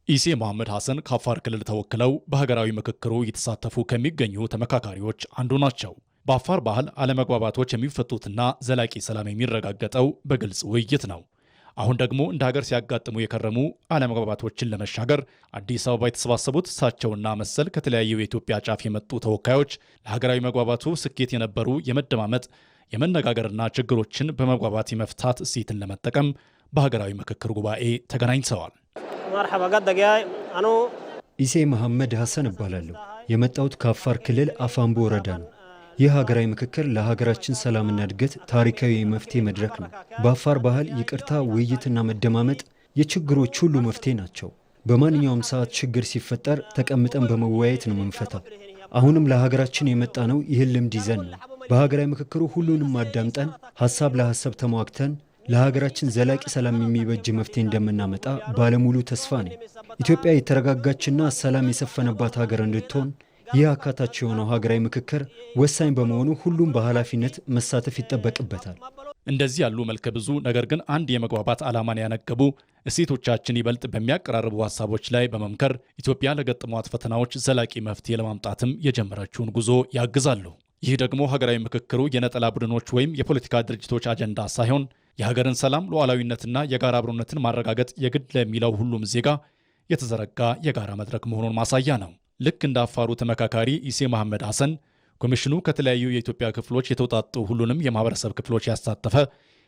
ኢሴ መሐመድ ሐሰን ከአፋር ክልል ተወክለው በሀገራዊ ምክክሩ እየተሳተፉ ከሚገኙ ተመካካሪዎች አንዱ ናቸው። በአፋር ባህል አለመግባባቶች የሚፈቱትና ዘላቂ ሰላም የሚረጋገጠው በግልጽ ውይይት ነው። አሁን ደግሞ እንደ ሀገር ሲያጋጥሙ የከረሙ አለመግባባቶችን ለመሻገር አዲስ አበባ የተሰባሰቡት እሳቸውና መሰል ከተለያዩ የኢትዮጵያ ጫፍ የመጡ ተወካዮች ለሀገራዊ መግባባቱ ስኬት የነበሩ የመደማመጥ የመነጋገርና ችግሮችን በመግባባት የመፍታት እሴትን ለመጠቀም በሀገራዊ ምክክር ጉባኤ ተገናኝተዋል። ኢሴ መሐመድ ሐሰን እባላለሁ። የመጣሁት ከአፋር ክልል አፋምቦ ወረዳ ነው። ይህ ሀገራዊ ምክክር ለሀገራችን ሰላምና እድገት ታሪካዊ የመፍትሄ መድረክ ነው። በአፋር ባህል ይቅርታ፣ ውይይትና መደማመጥ የችግሮች ሁሉ መፍትሄ ናቸው። በማንኛውም ሰዓት ችግር ሲፈጠር ተቀምጠን በመወያየት ነው የምንፈታው። አሁንም ለሀገራችን የመጣ ነው ይህን ልምድ ይዘን ነው። በሀገራዊ ምክክሩ ሁሉንም አዳምጠን ሀሳብ ለሀሳብ ተሟግተን ለሀገራችን ዘላቂ ሰላም የሚበጅ መፍትሄ እንደምናመጣ ባለሙሉ ተስፋ ነኝ። ኢትዮጵያ የተረጋጋችና ሰላም የሰፈነባት ሀገር እንድትሆን ይህ አካታች የሆነው ሀገራዊ ምክክር ወሳኝ በመሆኑ ሁሉም በኃላፊነት መሳተፍ ይጠበቅበታል። እንደዚህ ያሉ መልከ ብዙ ነገር ግን አንድ የመግባባት ዓላማን ያነገቡ እሴቶቻችን ይበልጥ በሚያቀራርቡ ሀሳቦች ላይ በመምከር ኢትዮጵያ ለገጠሟት ፈተናዎች ዘላቂ መፍትሄ ለማምጣትም የጀመረችውን ጉዞ ያግዛሉ። ይህ ደግሞ ሀገራዊ ምክክሩ የነጠላ ቡድኖች ወይም የፖለቲካ ድርጅቶች አጀንዳ ሳይሆን የሀገርን ሰላም ሉዓላዊነትና የጋራ አብሮነትን ማረጋገጥ የግድ ለሚለው ሁሉም ዜጋ የተዘረጋ የጋራ መድረክ መሆኑን ማሳያ ነው። ልክ እንደ አፋሩ ተመካካሪ ኢሴ መሐመድ ሐሰን ኮሚሽኑ ከተለያዩ የኢትዮጵያ ክፍሎች የተውጣጡ ሁሉንም የማህበረሰብ ክፍሎች ያሳተፈ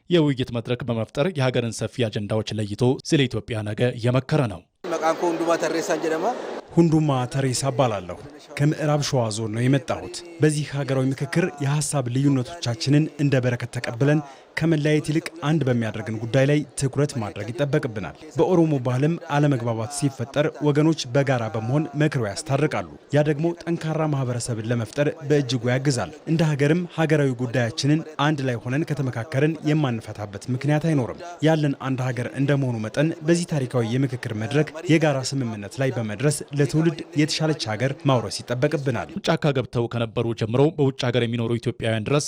የውይይት መድረክ በመፍጠር የሀገርን ሰፊ አጀንዳዎች ለይቶ ስለ ኢትዮጵያ ነገ እየመከረ ነው። ሁንዱማ ተሬሳ እባላለሁ። ከምዕራብ ሸዋ ዞን ነው የመጣሁት። በዚህ ሀገራዊ ምክክር የሀሳብ ልዩነቶቻችንን እንደ በረከት ተቀብለን ከመለያየት ይልቅ አንድ በሚያደርገን ጉዳይ ላይ ትኩረት ማድረግ ይጠበቅብናል። በኦሮሞ ባህልም አለመግባባት ሲፈጠር ወገኖች በጋራ በመሆን መክረው ያስታርቃሉ። ያ ደግሞ ጠንካራ ማህበረሰብን ለመፍጠር በእጅጉ ያግዛል። እንደ ሀገርም ሀገራዊ ጉዳያችንን አንድ ላይ ሆነን ከተመካከርን የማንፈታበት ምክንያት አይኖርም። ያለን አንድ ሀገር እንደመሆኑ መጠን በዚህ ታሪካዊ የምክክር መድረክ የጋራ ስምምነት ላይ በመድረስ ለትውልድ የተሻለች ሀገር ማውረስ ይጠበቅብናል። ጫካ ገብተው ከነበሩ ጀምሮ በውጭ ሀገር የሚኖሩ ኢትዮጵያውያን ድረስ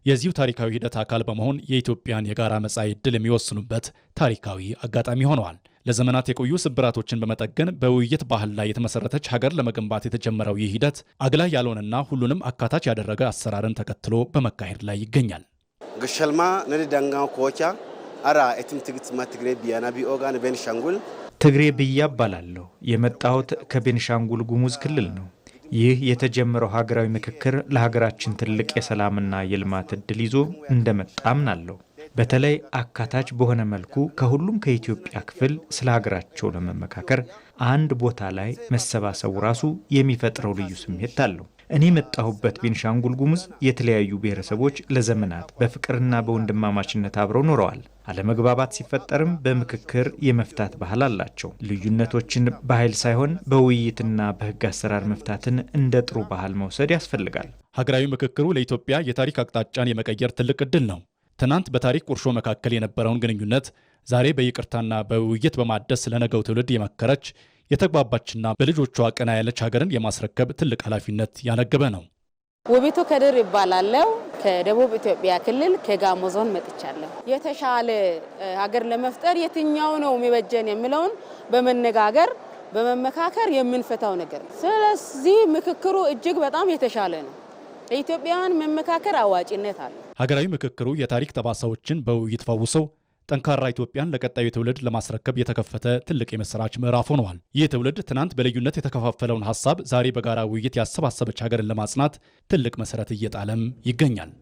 የዚሁ ታሪካዊ ሂደት አካል በመሆን የኢትዮጵያን የጋራ መጻኢ ዕድል የሚወስኑበት ታሪካዊ አጋጣሚ ሆነዋል። ለዘመናት የቆዩ ስብራቶችን በመጠገን በውይይት ባህል ላይ የተመሰረተች ሀገር ለመገንባት የተጀመረው ይህ ሂደት አግላይ ያልሆነና ሁሉንም አካታች ያደረገ አሰራርን ተከትሎ በመካሄድ ላይ ይገኛል። ግሸልማ ነዲዳንጋ ኮቻ አራ እትምትግት ማትግሬ ቢያና ቢኦጋን ቤንሻንጉል ትግሬ ብያ እባላለሁ። የመጣሁት ከቤንሻንጉል ጉሙዝ ክልል ነው። ይህ የተጀመረው ሀገራዊ ምክክር ለሀገራችን ትልቅ የሰላምና የልማት ዕድል ይዞ እንደመጣ አምናለሁ። በተለይ አካታች በሆነ መልኩ ከሁሉም ከኢትዮጵያ ክፍል ስለ ሀገራቸው ለመመካከር አንድ ቦታ ላይ መሰባሰቡ ራሱ የሚፈጥረው ልዩ ስሜት አለው። እኔ የመጣሁበት ቤንሻንጉል ጉሙዝ የተለያዩ ብሔረሰቦች ለዘመናት በፍቅርና በወንድማማችነት አብረው ኖረዋል። አለመግባባት ሲፈጠርም በምክክር የመፍታት ባህል አላቸው። ልዩነቶችን በኃይል ሳይሆን በውይይትና በሕግ አሰራር መፍታትን እንደ ጥሩ ባህል መውሰድ ያስፈልጋል። ሀገራዊ ምክክሩ ለኢትዮጵያ የታሪክ አቅጣጫን የመቀየር ትልቅ ዕድል ነው። ትናንት በታሪክ ቁርሾ መካከል የነበረውን ግንኙነት ዛሬ በይቅርታና በውይይት በማደስ ለነገው ትውልድ የመከረች የተግባባችና በልጆቿ ቀና ያለች ሀገርን የማስረከብ ትልቅ ኃላፊነት ያነገበ ነው። ውቢቱ ከድር ይባላለው። ከደቡብ ኢትዮጵያ ክልል ከጋሞ ዞን መጥቻለሁ። የተሻለ ሀገር ለመፍጠር የትኛው ነው የሚበጀን የሚለውን በመነጋገር በመመካከር የምንፈታው ነገር ነው። ስለዚህ ምክክሩ እጅግ በጣም የተሻለ ነው። ለኢትዮጵያውያን መመካከር አዋጭነት አለ። ሀገራዊ ምክክሩ የታሪክ ጠባሳዎችን በውይይት ፈውሰው ጠንካራ ኢትዮጵያን ለቀጣዩ ትውልድ ለማስረከብ የተከፈተ ትልቅ የመሰራች ምዕራፍ ሆነዋል። ይህ ትውልድ ትናንት በልዩነት የተከፋፈለውን ሀሳብ ዛሬ በጋራ ውይይት ያሰባሰበች ሀገርን ለማጽናት ትልቅ መሰረት እየጣለም ይገኛል።